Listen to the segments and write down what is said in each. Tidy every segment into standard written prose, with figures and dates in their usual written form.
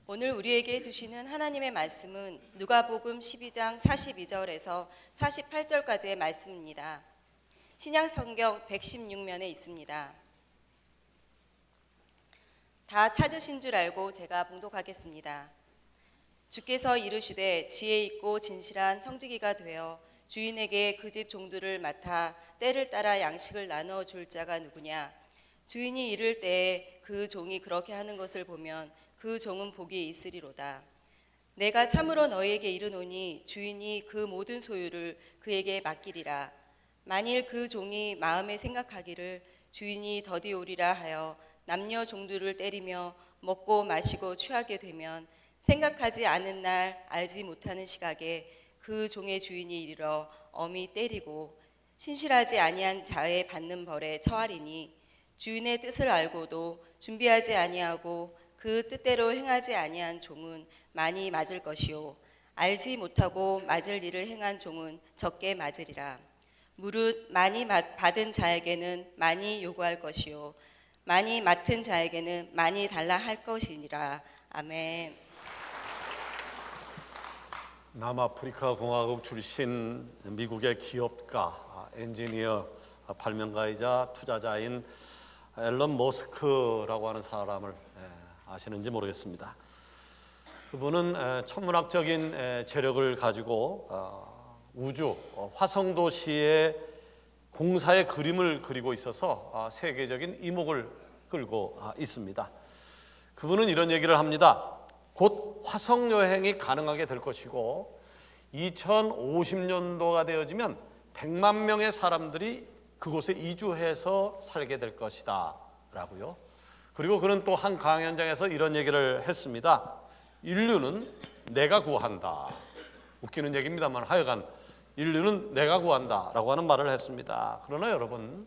오늘 우리에게 주시는 하나님의 말씀은 누가복음 12장 42절에서 48절까지의 말씀입니다. 신약 성경 116면에 있습니다. 다 찾으신 줄 알고 제가 봉독하겠습니다. 주께서 이르시되 지혜 있고 진실한 청지기가 되어 주인에게 그 집 종들을 맡아 때를 따라 양식을 나눠 줄 자가 누구냐? 주인이 이를 때에 그 종이 그렇게 하는 것을 보면 그 종은 복이 있으리로다. 내가 참으로 너희에게 이르노니 주인이 그 모든 소유를 그에게 맡기리라. 만일 그 종이 마음에 생각하기를 주인이 더디 오리라 하여 남녀 종들을 때리며 먹고 마시고 취하게 되면 생각하지 않은 날 알지 못하는 시각에 그 종의 주인이 이르러 엄히 때리고 신실하지 아니한 자의 받는 벌에 처하리니 주인의 뜻을 알고도 준비하지 아니하고 그 뜻대로 행하지 아니한 종은 많이 맞을 것이요 알지 못하고 맞을 일을 행한 종은 적게 맞으리라. 무릇 많이 받은 자에게는 많이 요구할 것이요 많이 맡은 자에게는 많이 달라 할 것이니라. 아멘. 남아프리카 공화국 출신 미국의 기업가, 엔지니어, 발명가이자 투자자인 앨런 머스크라고 하는 사람을 아시는지 모르겠습니다. 그분은 천문학적인 재력을 가지고 우주 화성도시의 공사의 그림을 그리고 있어서 세계적인 이목을 끌고 있습니다. 그분은 이런 얘기를 합니다. 곧 화성 여행이 가능하게 될 것이고 2050년도가 되어지면 100만 명의 사람들이 그곳에 이주해서 살게 될 것이다 라고요. 그리고 그는 또 한 강연장에서 이런 얘기를 했습니다. 인류는 내가 구한다. 웃기는 얘기입니다만 하여간 인류는 내가 구한다 라고 하는 말을 했습니다. 그러나 여러분,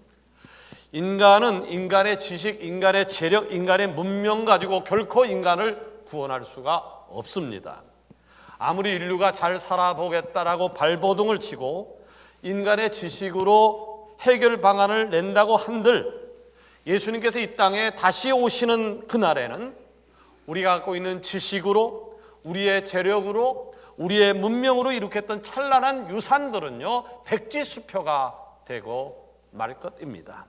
인간은 인간의 지식, 인간의 재력, 인간의 문명 가지고 결코 인간을 구원할 수가 없습니다. 아무리 인류가 잘 살아보겠다라고 발버둥을 치고 인간의 지식으로 해결 방안을 낸다고 한들 예수님께서 이 땅에 다시 오시는 그날에는 우리가 갖고 있는 지식으로, 우리의 재력으로, 우리의 문명으로 이룩했던 찬란한 유산들은요 백지수표가 되고 말 것입니다.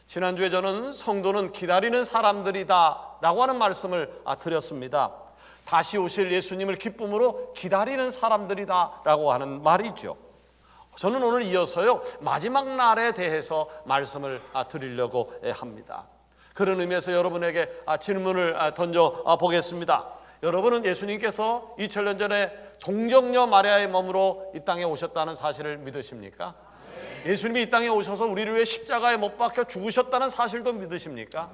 지난주에 저는 성도는 기다리는 사람들이다 라고 하는 말씀을 드렸습니다. 다시 오실 예수님을 기쁨으로 기다리는 사람들이다 라고 하는 말이죠. 저는 오늘 이어서요 마지막 날에 대해서 말씀을 드리려고 합니다. 그런 의미에서 여러분에게 질문을 던져 보겠습니다. 여러분은 예수님께서 2000년 전에 동정녀 마리아의 몸으로 이 땅에 오셨다는 사실을 믿으십니까? 예수님이 이 땅에 오셔서 우리를 위해 십자가에 못 박혀 죽으셨다는 사실도 믿으십니까?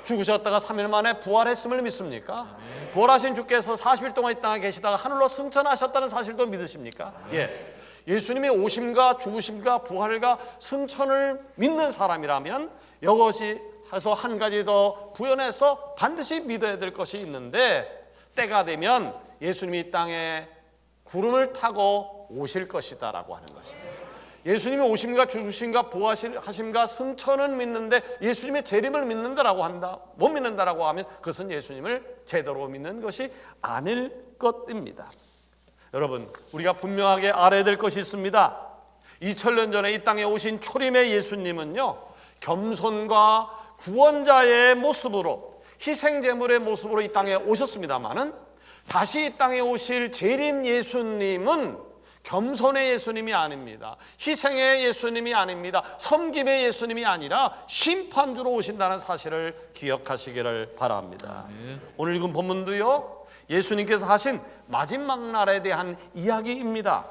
죽으셨다가 3일 만에 부활했음을 믿습니까? 부활하신 주께서 40일 동안 이 땅에 계시다가 하늘로 승천하셨다는 사실도 믿으십니까? 예. 예수님이 오심과 죽으심과 부활과 승천을 믿는 사람이라면 이것이 해서 한 가지 더 부연해서 반드시 믿어야 될 것이 있는데, 때가 되면 예수님이 이 땅에 구름을 타고 오실 것이다 라고 하는 것입니다. 예수님이 오심과 죽으심과 부활하심과 승천은 믿는데 예수님의 재림을 믿는다라고 한다, 못 믿는다라고 하면 그것은 예수님을 제대로 믿는 것이 아닐 것입니다. 여러분, 우리가 분명하게 알아야 될 것이 있습니다. 2000년 전에 이 땅에 오신 초림의 예수님은요 겸손과 구원자의 모습으로, 희생제물의 모습으로 이 땅에 오셨습니다마는 다시 이 땅에 오실 재림 예수님은 겸손의 예수님이 아닙니다. 희생의 예수님이 아닙니다. 섬김의 예수님이 아니라 심판주로 오신다는 사실을 기억하시기를 바랍니다. 오늘 읽은 본문도요 예수님께서 하신 마지막 날에 대한 이야기입니다.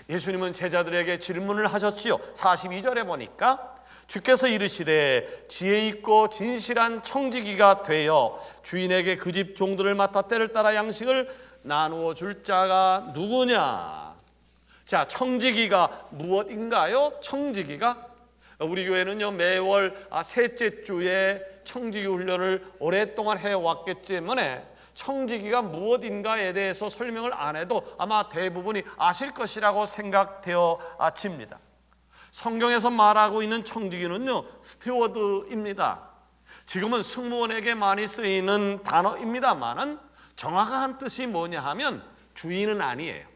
예수님은 제자들에게 질문을 하셨지요. 42절에 보니까 주께서 이르시되 지혜 있고 진실한 청지기가 되어 주인에게 그 집 종들을 맡아 때를 따라 양식을 나누어 줄 자가 누구냐? 자, 청지기가 무엇인가요? 청지기가 우리 교회는요 매월 셋째 주에 청지기 훈련을 오랫동안 해왔기 때문에 청지기가 무엇인가에 대해서 설명을 안 해도 아마 대부분이 아실 것이라고 생각되어집니다. 성경에서 말하고 있는 청지기는요 스튜어드입니다. 지금은 승무원에게 많이 쓰이는 단어입니다만은 정확한 뜻이 뭐냐 하면 주인은 아니에요.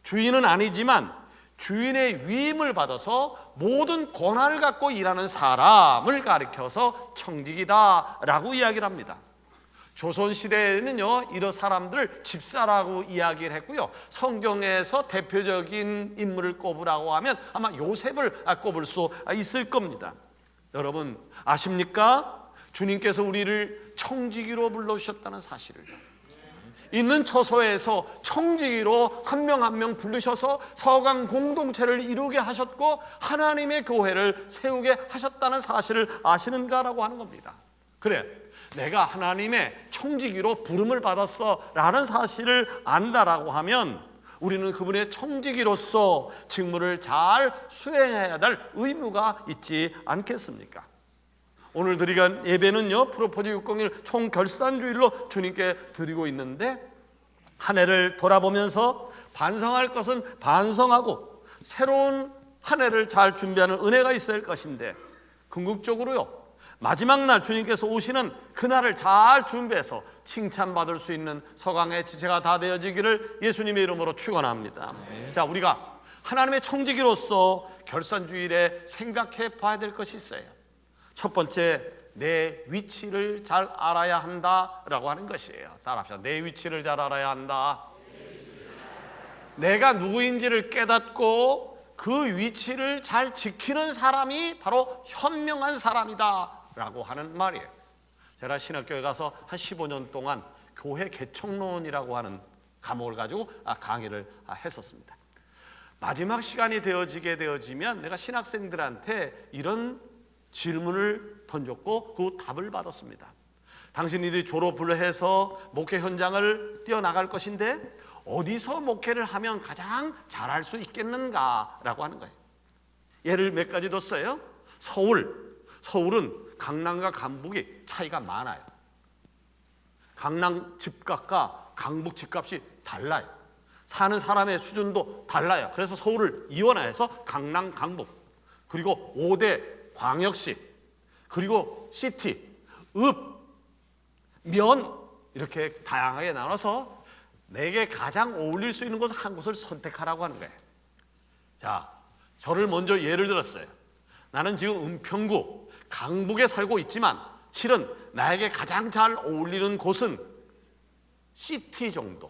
주인은 아니지만 주인의 위임을 받아서 모든 권한을 갖고 일하는 사람을 가리켜서 청직이다라고 이야기를 합니다. 조선시대에는요, 이런 사람들을 집사라고 이야기를 했고요, 성경에서 대표적인 인물을 꼽으라고 하면 아마 요셉을 꼽을 수 있을 겁니다. 여러분 아십니까? 주님께서 우리를 청지기로 불러주셨다는 사실을 있는 처소에서 청지기로 한 명 한 명 부르셔서 서강 공동체를 이루게 하셨고 하나님의 교회를 세우게 하셨다는 사실을 아시는가라고 하는 겁니다. 그래, 내가 하나님의 청지기로 부름을 받았어 라는 사실을 안다라고 하면 우리는 그분의 청지기로서 직무를 잘 수행해야 될 의무가 있지 않겠습니까? 오늘 드리는 예배는요, 프로포즈 601 총결산주일로 주님께 드리고 있는데, 한 해를 돌아보면서 반성할 것은 반성하고 새로운 한 해를 잘 준비하는 은혜가 있어야 할 것인데, 궁극적으로요, 마지막 날 주님께서 오시는 그날을 잘 준비해서 칭찬받을 수 있는 서강의 지체가 다 되어지기를 예수님의 이름으로 축원합니다. 자, 우리가 하나님의 청지기로서 결산주일에 생각해 봐야 될 것이 있어요. 첫 번째, 내 위치를 잘 알아야 한다라고 하는 것이에요. 따라합시다. 내 위치를 잘 알아야 한다. 내가 누구인지를 깨닫고 그 위치를 잘 지키는 사람이 바로 현명한 사람이다라고 하는 말이에요. 제가 신학교에 가서 한 15년 동안 교회 개척론이라고 하는 과목을 가지고 강의를 했었습니다. 마지막 시간이 되어지면 내가 신학생들한테 이런 질문을 던졌고 그 답을 받았습니다. 당신들이 졸업을 해서 목회 현장을 뛰어나갈 것인데 어디서 목회를 하면 가장 잘할 수 있겠는가라고 하는 거예요. 예를 몇 가지 뒀어요. 서울은 강남과 강북이 차이가 많아요. 강남 집값과 강북 집값이 달라요. 사는 사람의 수준도 달라요. 그래서 서울을 이원화해서 강남, 강북, 그리고 5대 광역시, 그리고 시티, 읍, 면 이렇게 다양하게 나눠서 내게 가장 어울릴 수 있는 곳 한 곳을 선택하라고 하는 거예요. 자, 저를 먼저 예를 들었어요. 나는 지금 은평구 강북에 살고 있지만 실은 나에게 가장 잘 어울리는 곳은 시티 정도.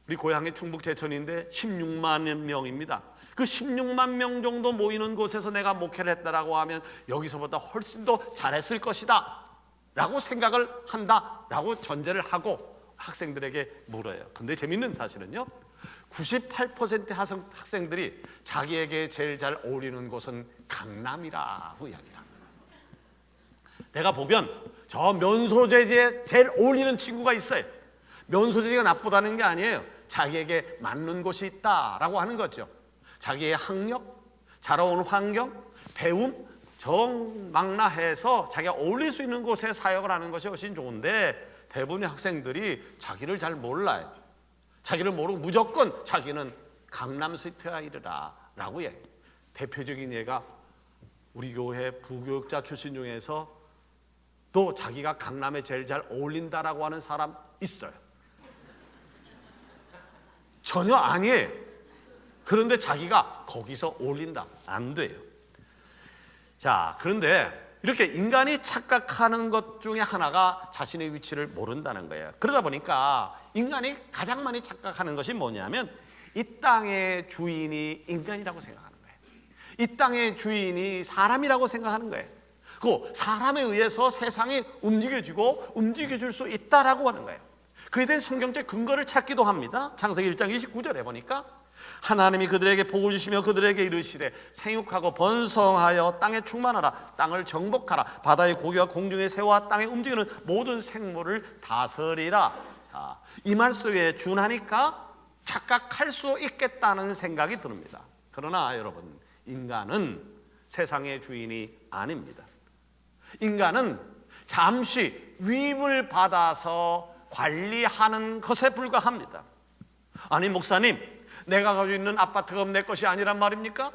우리 고향이 충북 제천인데 16만 명입니다. 그 16만 명 정도 모이는 곳에서 내가 목회를 했다라고 하면 여기서보다 훨씬 더 잘했을 것이다 라고 생각을 한다 라고 전제를 하고 학생들에게 물어요. 근데 재밌는 사실은요, 98%의 학생들이 자기에게 제일 잘 어울리는 곳은 강남이라고 이야기를 합니다. 내가 보면 저 면소재지에 제일 어울리는 친구가 있어요. 면소재지가 나쁘다는 게 아니에요. 자기에게 맞는 곳이 있다라고 하는 거죠. 자기의 학력, 자라온 환경, 배움, 정망라해서 자기가 어울릴 수 있는 곳에 사역을 하는 것이 훨씬 좋은데 대부분의 학생들이 자기를 잘 몰라요. 자기를 모르고 무조건 자기는 강남 시티에 이르라 라고 해요. 대표적인 예가 우리 교회 부교육자 출신 중에서 또 자기가 강남에 제일 잘 어울린다라고 하는 사람 있어요. 전혀 아니에요. 그런데 자기가 거기서 어울린다. 안 돼요. 자, 그런데 이렇게 인간이 착각하는 것 중에 하나가 자신의 위치를 모른다는 거예요. 그러다 보니까 인간이 가장 많이 착각하는 것이 뭐냐면 이 땅의 주인이 인간이라고 생각하는 거예요. 이 땅의 주인이 사람이라고 생각하는 거예요. 그 사람에 의해서 세상이 움직여지고 움직여질 수 있다라고 하는 거예요. 그에 대한 성경적 근거를 찾기도 합니다. 창세기 1장 29절에 보니까 하나님이 그들에게 복을 주시며 그들에게 이르시되 생육하고 번성하여 땅에 충만하라. 땅을 정복하라. 바다의 고기와 공중의 새와 땅에 움직이는 모든 생물을 다스리라. 자, 이 말씀에 준하니까 착각할 수 있겠다는 생각이 듭니다. 그러나 여러분, 인간은 세상의 주인이 아닙니다. 인간은 잠시 위임을 받아서 관리하는 것에 불과합니다. 아니 목사님, 내가 가지고 있는 아파트가 내 것이 아니란 말입니까?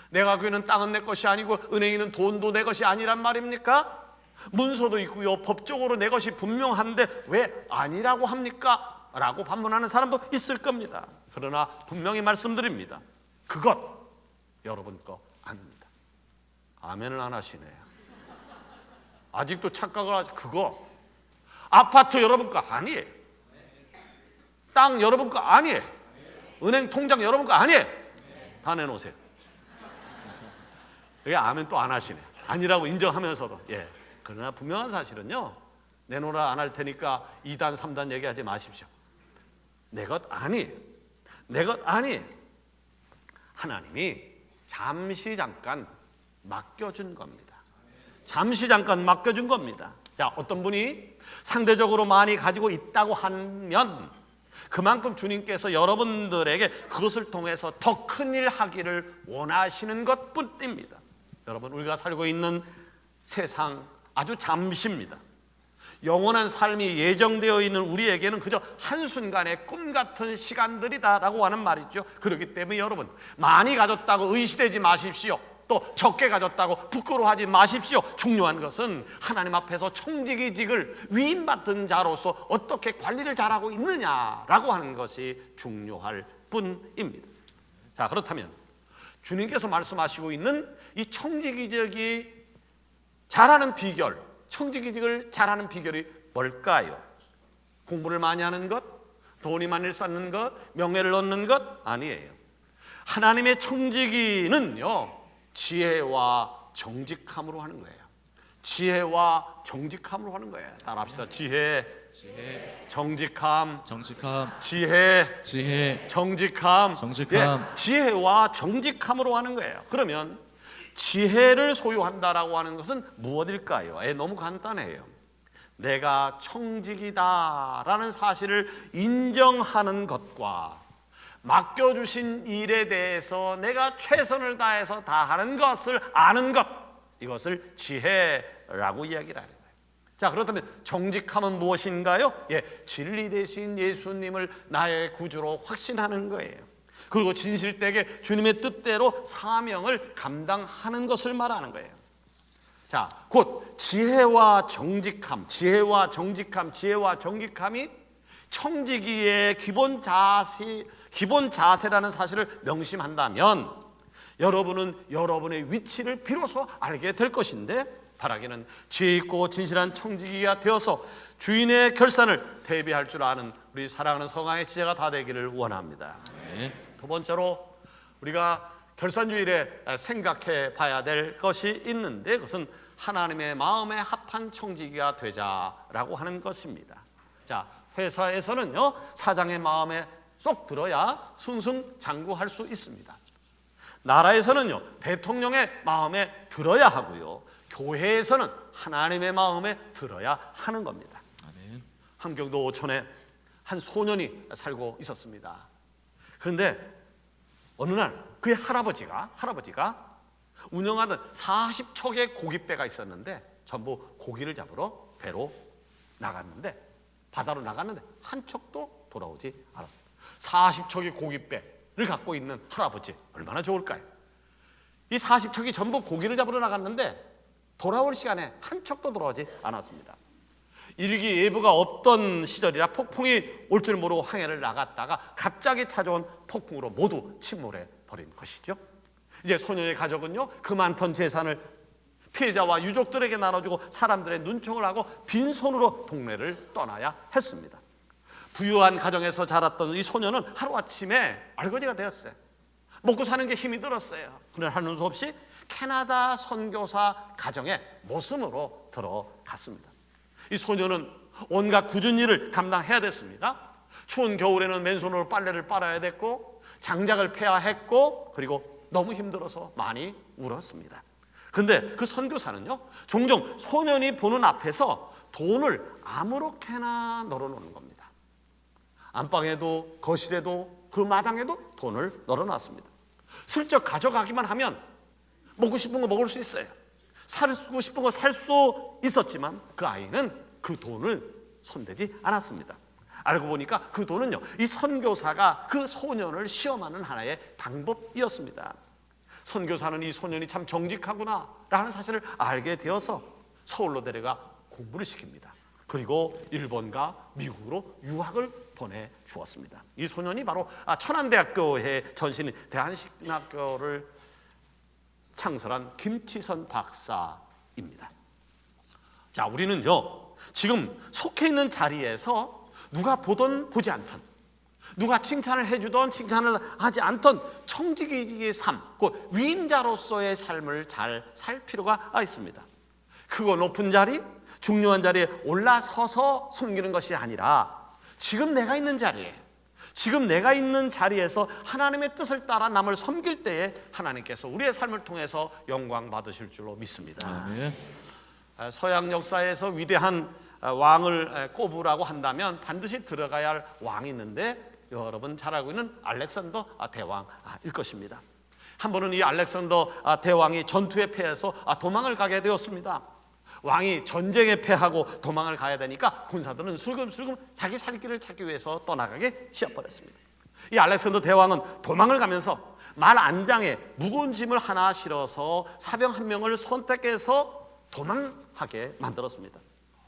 내가 가지고 있는 땅은 내 것이 아니고 은행에 있는 돈도 내 것이 아니란 말입니까? 문서도 있고요, 법적으로 내 것이 분명한데 왜 아니라고 합니까? 라고 반문하는 사람도 있을 겁니다. 그러나 분명히 말씀드립니다. 그것 여러분 거 아닙니다. 아멘을 안 하시네요. 아직도 착각을 하죠. 그거 아파트 여러분 거 아니에요. 땅 여러분 거 아니에요. 은행 통장 여러분 거 아니에요. 다 내놓으세요. 여기 아멘 또 안 하시네. 아니라고 인정하면서도. 예. 그러나 분명한 사실은요, 내놓으라 안 할 테니까 2단 3단 얘기하지 마십시오. 내 것 아니에요. 내 것 아니에요. 하나님이 잠시 잠깐 맡겨준 겁니다. 잠시 잠깐 맡겨준 겁니다. 자, 어떤 분이 상대적으로 많이 가지고 있다고 하면 그만큼 주님께서 여러분들에게 그것을 통해서 더 큰 일 하기를 원하시는 것뿐입니다. 여러분, 우리가 살고 있는 세상 아주 잠시입니다. 영원한 삶이 예정되어 있는 우리에게는 그저 한순간의 꿈 같은 시간들이다라고 하는 말이죠. 그렇기 때문에 여러분, 많이 가졌다고 의시되지 마십시오. 또 적게 가졌다고 부끄러워하지 마십시오. 중요한 것은 하나님 앞에서 청지기직을 위임받은 자로서 어떻게 관리를 잘하고 있느냐라고 하는 것이 중요할 뿐입니다. 자, 그렇다면 주님께서 말씀하시고 있는 이 청지기직이 잘하는 비결, 청지기직을 잘하는 비결이 뭘까요? 공부를 많이 하는 것? 돈이 많이 쌓는 것? 명예를 얻는 것? 아니에요. 하나님의 청지기는요, 지혜와 정직함으로 하는 거예요. 지혜와 정직함으로 하는 거예요. 따라합시다. 지혜, 정직함, 지혜, 정직함. 예, 지혜와 정직함으로 하는 거예요. 그러면 지혜를 소유한다라고 하는 것은 무엇일까요? 너무 간단해요. 내가 청직이다라는 사실을 인정하는 것과 맡겨주신 일에 대해서 내가 최선을 다해서 다하는 것을 아는 것, 이것을 지혜라고 이야기를 하는 거예요. 자, 그렇다면 정직함은 무엇인가요? 진리 대신 예수님을 나의 구주로 확신하는 거예요. 그리고 진실되게 주님의 뜻대로 사명을 감당하는 것을 말하는 거예요. 자, 곧 지혜와 정직함, 지혜와 정직함이 청지기의 기본 자세라는 사실을 명심한다면 여러분은 여러분의 위치를 비로소 알게 될 것인데, 바라기는 지혜 있고 진실한 청지기가 되어서 주인의 결산을 대비할 줄 아는 우리 사랑하는 성화의 지혜가 다 되기를 원합니다. 두 번째로 우리가 결산주일에 생각해 봐야 될 것이 있는데, 그것은 하나님의 마음에 합한 청지기가 되자라고 하는 것입니다. 자, 회사에서는요, 사장의 마음에 쏙 들어야 승승장구할 수 있습니다. 나라에서는요, 대통령의 마음에 들어야 하고요, 교회에서는 하나님의 마음에 들어야 하는 겁니다. 아멘. 함경도 오촌에 한 소년이 살고 있었습니다. 그런데 어느 날 그의 할아버지가 운영하던 40척의 고깃배가 있었는데 전부 고기를 잡으러 배로 나갔는데, 바다로 나갔는데 한 척도 돌아오지 않았습니다. 40척의 고깃배를 갖고 있는 할아버지, 얼마나 좋을까요? 이 40척이 전부 고기를 잡으러 나갔는데 돌아올 시간에 한 척도 돌아오지 않았습니다. 일기예보가 없던 시절이라 폭풍이 올 줄 모르고 항해를 나갔다가 갑자기 찾아온 폭풍으로 모두 침몰해 버린 것이죠. 이제 소년의 가족은요, 그 많던 재산을 피해자와 유족들에게 나눠주고 사람들의 눈총을 하고 빈손으로 동네를 떠나야 했습니다. 부유한 가정에서 자랐던 이 소년은 하루아침에 알거지가 되었어요. 먹고 사는 게 힘이 들었어요. 그러나 하는 수 없이 캐나다 선교사 가정에 모순으로 들어갔습니다. 이 소년은 온갖 굳은 일을 감당해야 됐습니다. 추운 겨울에는 맨손으로 빨래를 빨아야 됐고, 장작을 패야 했고, 그리고 너무 힘들어서 많이 울었습니다. 그런데 그 선교사는요, 종종 소년이 보는 앞에서 돈을 아무렇게나 널어놓는 겁니다. 안방에도 거실에도 그 마당에도 돈을 널어놨습니다. 슬쩍 가져가기만 하면 먹고 싶은 거 먹을 수 있어요. 사고 싶은 거 살 수 있었지만 그 아이는 그 돈을 손대지 않았습니다. 알고 보니까 그 돈은요, 이 선교사가 그 소년을 시험하는 하나의 방법이었습니다. 선교사는 이 소년이 참 정직하구나 라는 사실을 알게 되어서 서울로 데려가 공부를 시킵니다. 그리고 일본과 미국으로 유학을 보내주었습니다. 이 소년이 바로 천안대학교의 전신인 대한신학교를 창설한 김치선 박사입니다. 자, 우리는요 지금 속해 있는 자리에서 누가 보던 보지 않던, 누가 칭찬을 해주던 칭찬을 하지 않던 청지기의 삶, 그 위임자로서의 삶을 잘 살 필요가 있습니다. 크고 높은 자리, 중요한 자리에 올라서서 섬기는 것이 아니라 지금 내가 있는 자리에, 지금 내가 있는 자리에서 하나님의 뜻을 따라 남을 섬길 때에 하나님께서 우리의 삶을 통해서 영광 받으실 줄로 믿습니다. 아멘. 서양 역사에서 위대한 왕을 꼽으라고 한다면 반드시 들어가야 할 왕이 있는데, 여러분 잘 알고 있는 알렉산더 대왕일 것입니다. 한 번은 이 알렉산더 대왕이 전투에 패해서 도망을 가게 되었습니다. 왕이 전쟁에 패하고 도망을 가야 되니까 군사들은 슬금슬금 자기 살 길을 찾기 위해서 떠나가게 시작버렸습니다. 이 알렉산더 대왕은 도망을 가면서 말 안장에 무거운 짐을 하나 실어서 사병 한 명을 선택해서 도망하게 만들었습니다.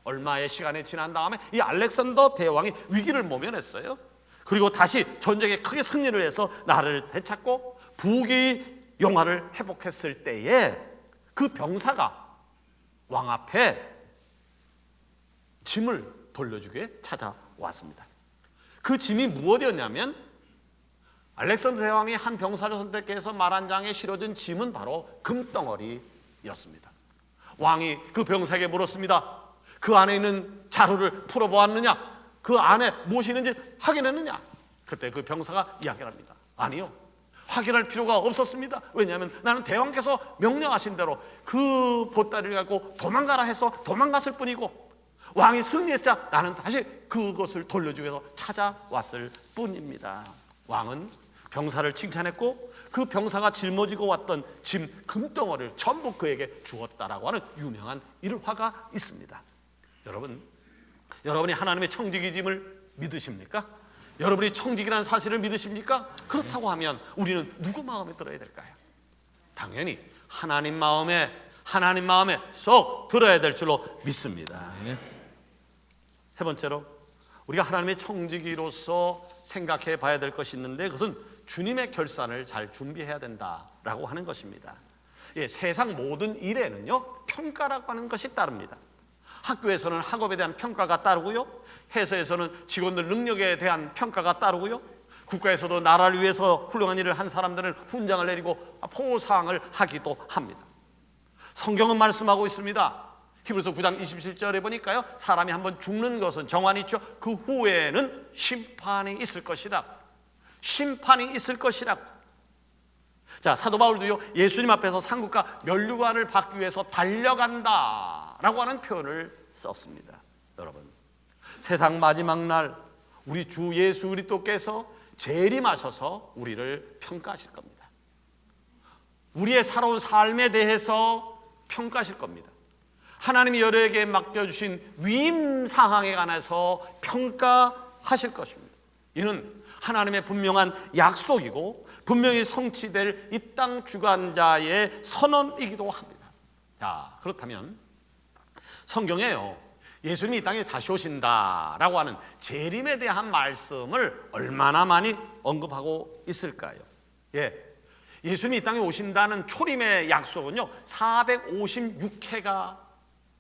얼마의 시간이 지난 다음에 이 알렉산더 대왕이 위기를 모면했어요. 그리고 다시 전쟁에 크게 승리를 해서 나라를 되찾고 부귀 영화를 회복했을 때에 그 병사가 왕 앞에 짐을 돌려주게 찾아왔습니다. 그 짐이 무엇이었냐면 알렉산더 대왕이 한 병사를 선택해서 말 한 장에 실어준 짐은 바로 금덩어리였습니다. 왕이 그 병사에게 물었습니다. 그 안에 있는 자루를 풀어보았느냐? 그 안에 무엇이 있는지 확인했느냐? 그때 그 병사가 이야기를 합니다. 아니요, 확인할 필요가 없었습니다. 왜냐하면 나는 대왕께서 명령하신 대로 그 보따리를 갖고 도망가라 해서 도망갔을 뿐이고, 왕이 승리했자 나는 다시 그것을 돌려주기 위해서 찾아왔을 뿐입니다. 왕은 병사를 칭찬했고 그 병사가 짊어지고 왔던 짐 금덩어리를 전부 그에게 주었다라고 하는 유명한 일화가 있습니다. 여러분이 하나님의 청지기짐을 믿으십니까? 여러분이 청지기라는 사실을 믿으십니까? 그렇다고 하면 우리는 누구 마음에 들어야 될까요? 당연히 하나님 마음에 쏙 들어야 될 줄로 믿습니다. 세 번째로 우리가 하나님의 청지기로서 생각해 봐야 될 것이 있는데, 그것은 주님의 결산을 잘 준비해야 된다라고 하는 것입니다. 세상 모든 일에는요 평가라고 하는 것이 따릅니다. 학교에서는 학업에 대한 평가가 따르고요, 회사에서는 직원들 능력에 대한 평가가 따르고요, 국가에서도 나라를 위해서 훌륭한 일을 한 사람들은 훈장을 내리고 포상을 하기도 합니다. 성경은 말씀하고 있습니다. 히브리서 9장 27절에 보니까요, 사람이 한번 죽는 것은 정환이 있죠. 그 후에는 심판이 있을 것이라. 심판이 있을 것이라. 자, 사도 바울도요 예수님 앞에서 상급과 면류관을 받기 위해서 달려간다라고 하는 표현을 썼습니다. 여러분, 세상 마지막 날 우리 주 예수 그리스도께서 재림하셔서 우리를 평가하실 겁니다. 우리의 살아온 삶에 대해서 평가하실 겁니다. 하나님이 여러에게 맡겨주신 위임 사항에 관해서 평가하실 것입니다. 이는 하나님의 분명한 약속이고 분명히 성취될 이 땅 주관자의 선언이기도 합니다. 자, 그렇다면 성경에요 예수님이 이 땅에 다시 오신다라고 하는 재림에 대한 말씀을 얼마나 많이 언급하고 있을까요? 예수님이 이 땅에 오신다는 초림의 약속은요 456회가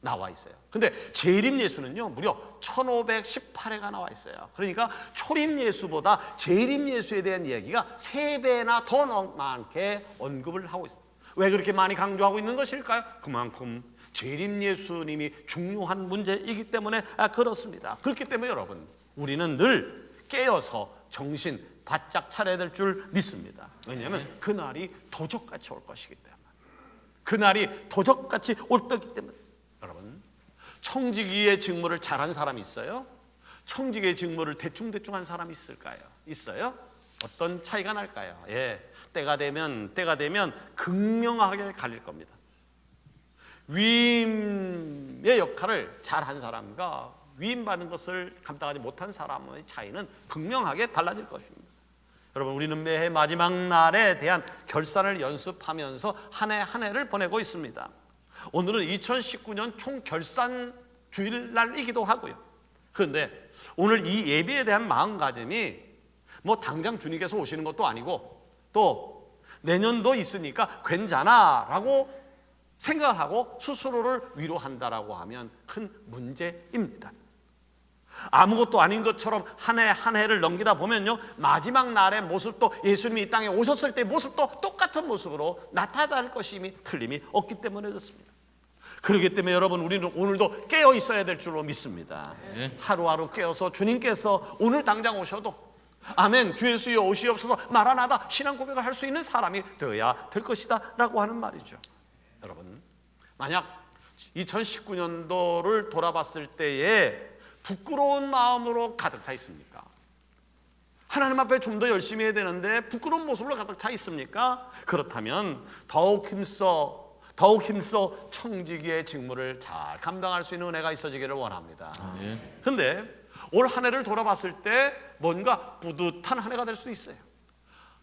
나와 있어요. 근데 재림 예수는요 무려 1518회가 나와 있어요. 그러니까 초림 예수보다 재림 예수에 대한 이야기가 3배나 더 많게 언급을 하고 있어요. 왜 그렇게 많이 강조하고 있는 것일까요? 그만큼 재림 예수님이 중요한 문제이기 때문에 그렇습니다. 그렇기 때문에 여러분, 우리는 늘 깨어서 정신 바짝 차려야 될 줄 믿습니다. 왜냐하면 그날이 도적같이 올 것이기 때문에, 그날이 도적같이 올 것이기 때문에. 여러분, 청지기의 직무를 잘한 사람이 있어요? 청지기의 직무를 대충대충 한 사람이 있을까요? 있어요? 어떤 차이가 날까요? 때가 되면 극명하게 갈릴 겁니다. 위임의 역할을 잘한 사람과 위임받는 것을 감당하지 못한 사람의 차이는 극명하게 달라질 것입니다. 여러분, 우리는 매해 마지막 날에 대한 결산을 연습하면서 한 해 한 해를 보내고 있습니다. 오늘은 2019년 총결산 주일날이기도 하고요. 그런데 오늘 이 예배에 대한 마음가짐이 뭐 당장 주님께서 오시는 것도 아니고 또 내년도 있으니까 괜찮아 라고 생각을 하고 스스로를 위로한다라고 하면 큰 문제입니다. 아무것도 아닌 것처럼 한 해 한 해를 넘기다 보면요, 마지막 날의 모습도 예수님이 이 땅에 오셨을 때의 모습도 똑같은 모습으로 나타날 것임이 틀림이 없기 때문에 그렇습니다. 그렇기 때문에 여러분, 우리는 오늘도 깨어 있어야 될 줄로 믿습니다. 하루하루 깨어서 주님께서 오늘 당장 오셔도 아멘, 주 예수여 오시옵소서, 마라나다 신앙 고백을 할 수 있는 사람이 되어야 될 것이다 라고 하는 말이죠. 여러분, 만약 2019년도를 돌아봤을 때에 부끄러운 마음으로 가득 차 있습니까? 하나님 앞에 좀 더 열심히 해야 되는데 부끄러운 모습으로 가득 차 있습니까? 그렇다면 더욱 힘써 청지기의 직무를 잘 감당할 수 있는 은혜가 있어지기를 원합니다. 그런데 올 한 해를 돌아봤을 때 뭔가 뿌듯한 한 해가 될 수 있어요.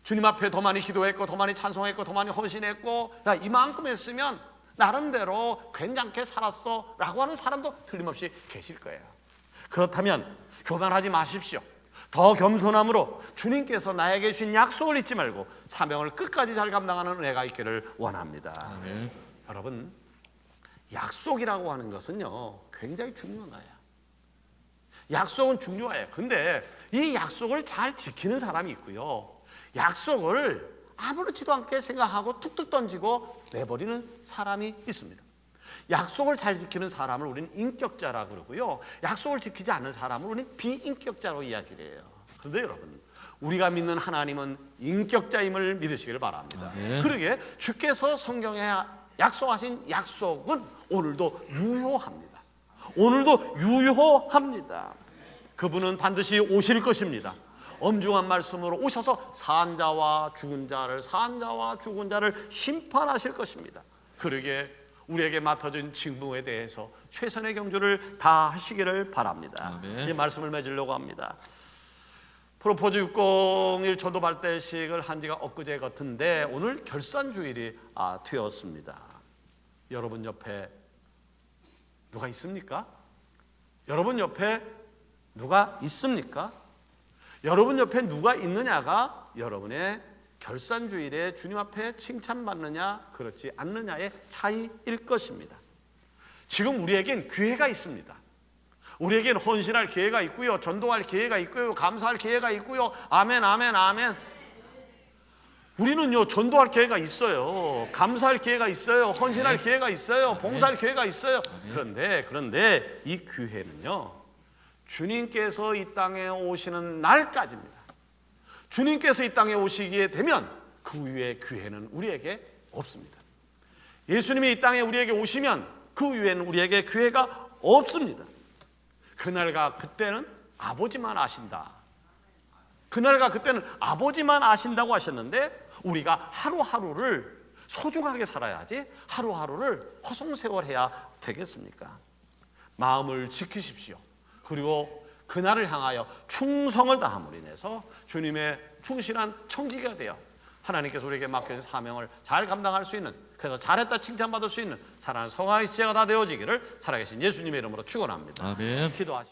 주님 앞에 더 많이 기도했고, 더 많이 찬송했고, 더 많이 헌신했고, 야, 이만큼 했으면 나름대로 괜찮게 살았어 라고 하는 사람도 틀림없이 계실 거예요. 그렇다면 교만하지 마십시오. 더 겸손함으로 주님께서 나에게 주신 약속을 잊지 말고 사명을 끝까지 잘 감당하는 은혜가 있기를 원합니다. 여러분, 약속이라고 하는 것은요, 굉장히 중요한 거예요. 약속은 중요해요. 근데 이 약속을 잘 지키는 사람이 있고요, 약속을 아무렇지도 않게 생각하고 툭툭 던지고 내버리는 사람이 있습니다. 약속을 잘 지키는 사람을 우리는 인격자라고 그러고요, 약속을 지키지 않는 사람을 우리는 비인격자로 이야기를 해요. 그런데 여러분, 우리가 믿는 하나님은 인격자임을 믿으시길 바랍니다. 그러게 주께서 성경에 약속하신 약속은 오늘도 유효합니다. 오늘도 유효합니다. 그분은 반드시 오실 것입니다. 엄중한 말씀으로 오셔서 산 자와 죽은 자를 심판하실 것입니다. 그러게 우리에게 맡아준 직무에 대해서 최선의 경주를 다하시기를 바랍니다. 이 말씀을 맺으려고 합니다. 프로포즈 601 전도 발대식을 한 지가 엊그제 같은데 오늘 결산주일이 되었습니다. 여러분 옆에 누가 있습니까? 여러분 옆에 누가 있습니까? 여러분 옆에 누가 있느냐가 여러분의 결산주일에 주님 앞에 칭찬받느냐 그렇지 않느냐의 차이일 것입니다. 지금 우리에겐 기회가 있습니다. 우리에겐 헌신할 기회가 있고요, 전도할 기회가 있고요, 감사할 기회가 있고요. 아멘, 아멘, 아멘. 우리는요, 전도할 기회가 있어요, 감사할 기회가 있어요, 헌신할 기회가 있어요, 봉사할 기회가 있어요. 그런데 이 기회는요, 주님께서 이 땅에 오시는 날까지입니다. 주님께서 이 땅에 오시게 되면 그 후에 기회는 우리에게 없습니다. 예수님이 이 땅에 우리에게 오시면 그 후에는 우리에게 기회가 없습니다. 그날과 그때는 아버지만 아신다. 그날과 그때는 아버지만 아신다고 하셨는데 우리가 하루하루를 소중하게 살아야지 하루하루를 허송세월해야 되겠습니까? 마음을 지키십시오. 그리고 그날을 향하여 충성을 다함으로 인해서 주님의 충실한 청지기가 되어 하나님께서 우리에게 맡겨진 사명을 잘 감당할 수 있는, 그래서 잘했다 칭찬받을 수 있는 사랑하는 성화의 지혜가 다 되어지기를 살아계신 예수님의 이름으로 축원합니다. 아멘. 기도하십시오.